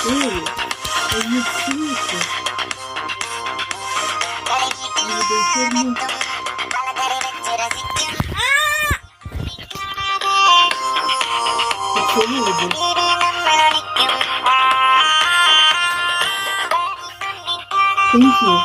Hey, are you serious? Thank you.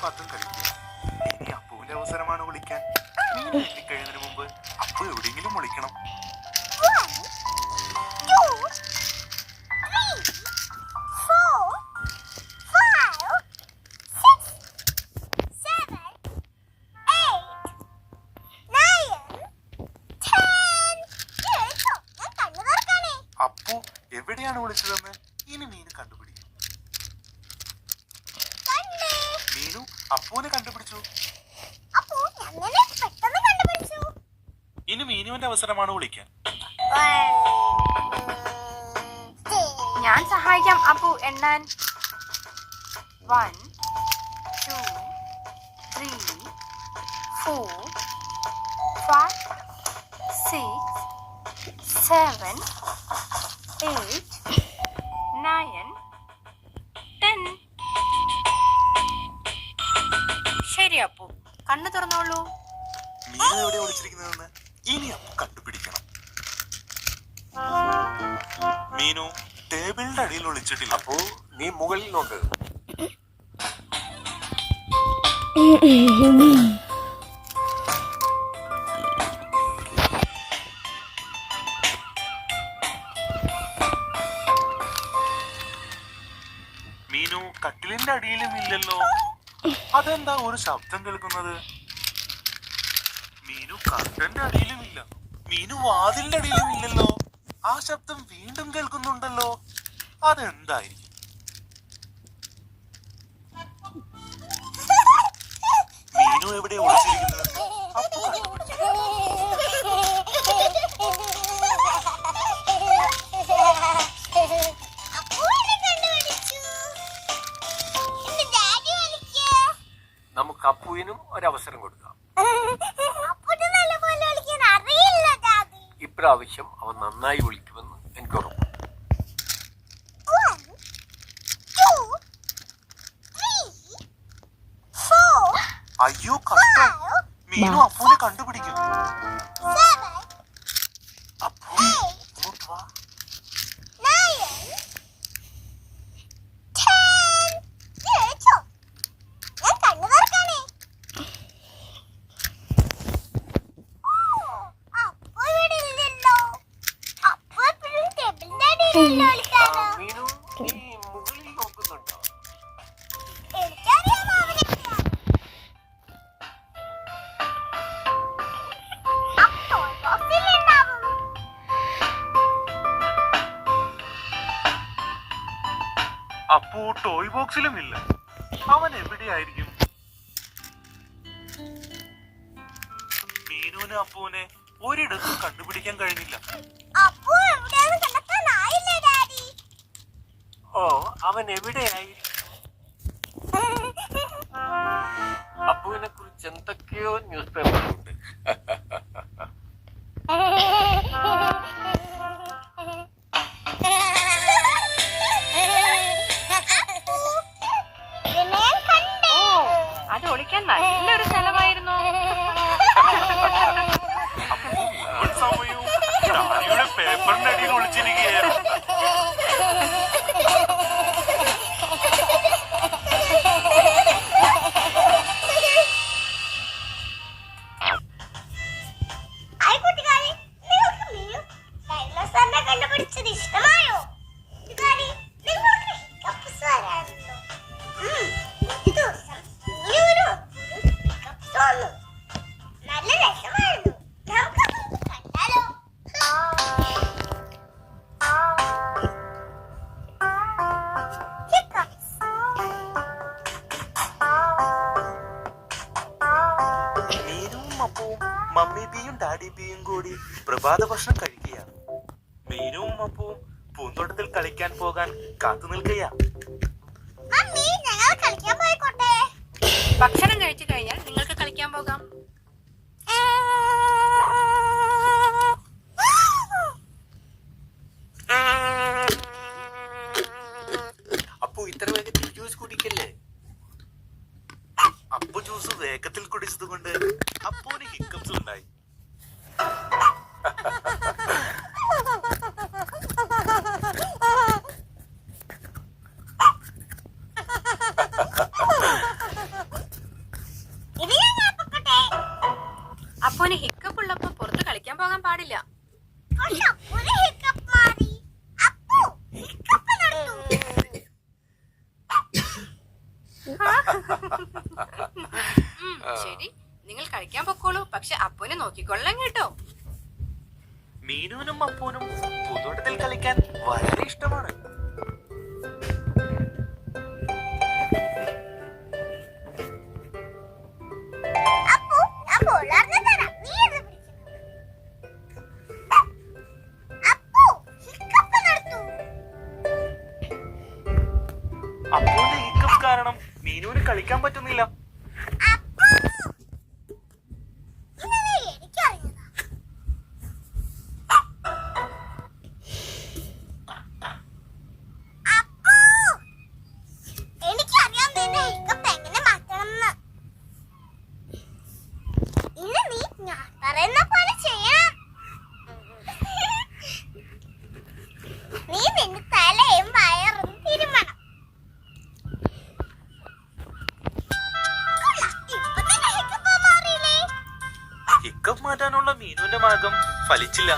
പാത്തും കളിക്കുക. ഇനി അപ്പുവിന്റെ അവസരമാണ് വിളിക്കാൻ. മീൻ എത്തിക്കഴിയുന്നതിന് മുമ്പ് അപ്പു എവിടെയെങ്കിലും വിളിക്കണം. അപ്പു എവിടെയാണ് വിളിച്ചതെന്ന് ഇനി മീന് കണ്ടുപിടിക്കും. മീനു അപ്പുവിനെ കണ്ടുപിടിച്ചു. ഇനി മീനുവിന്റെ അവസരമാണ് വിളിക്കാൻ. ഞാൻ സഹായിക്കാം അപ്പു എണ്ണാൻ. 1 2 3 4 5 6 7 8 9 10. ശരി അപ്പു, കണ്ണു തുറന്നോളൂ. മീനു എവിടെ വിളിച്ചിരിക്കുന്നതെന്ന് ഇനി അപ്പു കണ്ടുപിടിക്കണം. മീനു ടേബിളിന്റെ അടിയിൽ ഒളിച്ചിട്ടില്ല. അപ്പോ നീ മുകളിൽ നോക്ക്. മീനു കട്ടിലിന്റെ അടിയിലും ഇല്ലല്ലോ. അതെന്താ ഒരു ശബ്ദം കേൾക്കുന്നത്? മീനു കർട്ടന്റെ അടിയിലും ഇല്ല. മീനു വാതിലിന്റെ അടിയിലും ഇല്ലല്ലോ. ആ ശബ്ദം വീണ്ടും കേൾക്കുന്നുണ്ടല്ലോ. അതെന്തായിരിക്കും? മീനു എവിടെ ഒളിച്ചിരിക്കുന്നത്? അപ്പു കണ്ടുപിടിച്ചു. നമുക്ക് അപ്പുവിനും ഒരവസരം കൊടുക്കാം. ഇപ്രാവശ്യം അവൻ നന്നായി വിളിക്കുമെന്ന് എനിക്ക് ഉറപ്പ്. അയ്യോ കഷ്ടം, മീനു അപ്പുവിനെ കണ്ടുപിടിക്കും. അപ്പു ഇങ്ങോട്ട് വാ. മീനു നീ മുകളിൽ നോക്കുന്നുണ്ടോ? അപ്പു ടോയ് ബോക്സിലും ഇല്ല. അവൻ എവിടെയായിരിക്കും? മീനുവിന് അപ്പുവിനെ ഒരിടത്തും കണ്ടുപിടിക്കാൻ കഴിഞ്ഞില്ല. ഓ, അവൻ എവിടെയായിരിക്കും? അപ്പുവിനെ കുറിച്ച് എന്തൊക്കെയോ ന്യൂസ് പേപ്പറിലുണ്ട്. ബിയും കൂടി പ്രഭാത ഭക്ഷണം കഴിക്കുകയാണ്. മീനുവും അപ്പവും പൂന്തോട്ടത്തിൽ കളിക്കാൻ പോകാൻ കാത്തു നിൽക്കുകയാ. ഭക്ഷണം കഴിച്ചു കഴിഞ്ഞാൽ നിങ്ങൾക്ക് കളിക്കാൻ പോകാം. അപ്പു ഇത്ര വേഗത്തിൽ ജ്യൂസ് കുടിക്കല്ലേ. അപ്പു ജ്യൂസ് വേഗത്തിൽ കുടിച്ചത് കൊണ്ട് അപ്പുവിന് ഹിക്കപ്സ് ഉണ്ടായി. അപ്പുവിന് ഹിക്കപ്പ് ഉള്ളപ്പോ പുറത്ത് കളിക്കാൻ പോകാൻ പാടില്ല. ശരി, നിങ്ങൾ കളിക്കാൻ പൊക്കോളൂ. പക്ഷെ അപ്പുവിനെ നോക്കിക്കൊള്ളാം കേട്ടോ. മീനുവിനും അപ്പൂനും പൂന്തോട്ടത്തിൽ കളിക്കാൻ വളരെ ഇഷ്ടമാണ്. അപ്പൂന്റെ ഹിക്കപ്പ് കാരണം മീനുവിന് കളിക്കാൻ പറ്റുന്നില്ല. ഹിക്കപ്പ് മാറ്റാനുള്ള മീനുവിന്റെ മാർഗം ഫലിച്ചില്ല.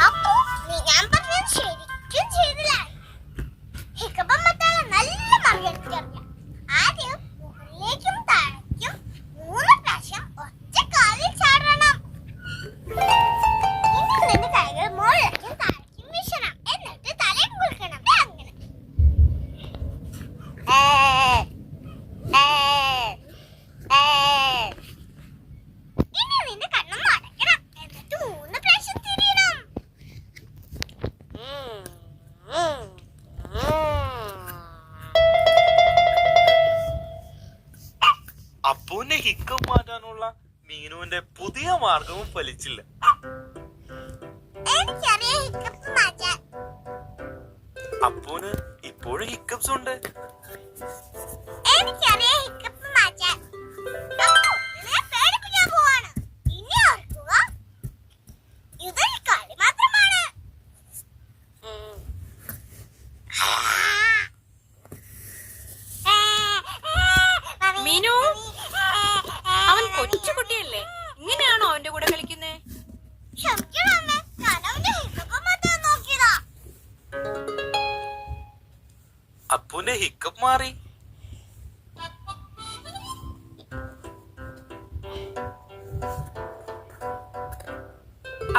അപ്പൂന്റെ ഹിക്കപ്പ് മാറ്റാനുള്ള മീനുവിന്റെ പുതിയ മാർഗവും ഫലിച്ചില്ല. അപ്പൂന് ഇപ്പോഴും ഹിക്കപ്സ് ഉണ്ട്. മീനു, അവൻ കൊച്ചുകുട്ടിയല്ലേ, ഇങ്ങനെയാണോ അവന്റെ കൂടെ കളിക്കുന്നേ? അപ്പൂന്റെ ഹിക്കപ്പ് മാറി.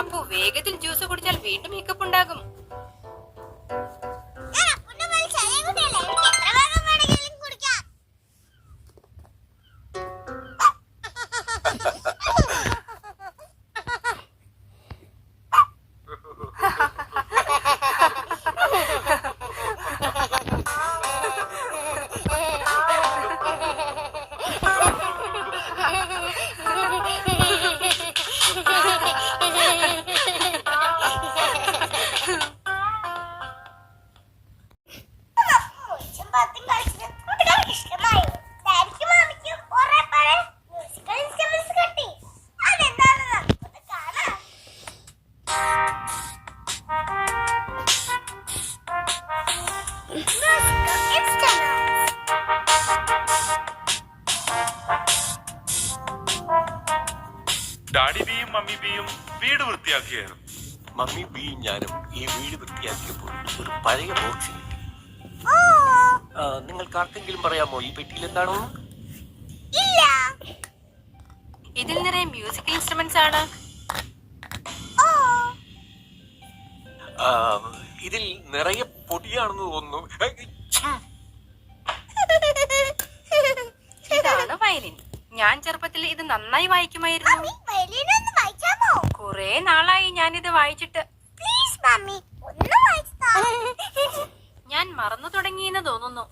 അപ്പു വേഗത്തിൽ ജ്യൂസ് കുടിച്ചാൽ വീണ്ടും ഹിക്കപ്പ് ഉണ്ടാകും. ഡാഡി ബിയും മമ്മി ബിയും വീട് വൃത്തിയാക്കിയായിരുന്നു. മമ്മി ബിയും ഞാനും ഈ വീട് വൃത്തിയാക്കിയപ്പോൾ ഒരു പഴയ ബോക്സ് കിട്ടി. നിങ്ങൾക്ക് ആർക്കെങ്കിലും പറയാമോ ഈ പെട്ടിയിൽ എന്താണെന്ന്? ഇതിൽ നിറയെ മ്യൂസിക്കൽ ഇൻസ്ട്രുമെന്റ്സ് ആണ്. ഇതിൽ നിറയെ പൊടിയാണെന്ന് തോന്നുന്നു. ഇതാണ് വയലിൻ. ഞാൻ ചെറുപ്പത്തിൽ ഇത് നന്നായി വായിക്കുമായിരുന്നു. കുറെ നാളായി ഞാനിത് വായിച്ചിട്ട്. പ്ലീസ് മമ്മി ഒന്ന് വായിച്ചോ. ഞാൻ മറന്നു തുടങ്ങിയെന്ന് തോന്നുന്നു.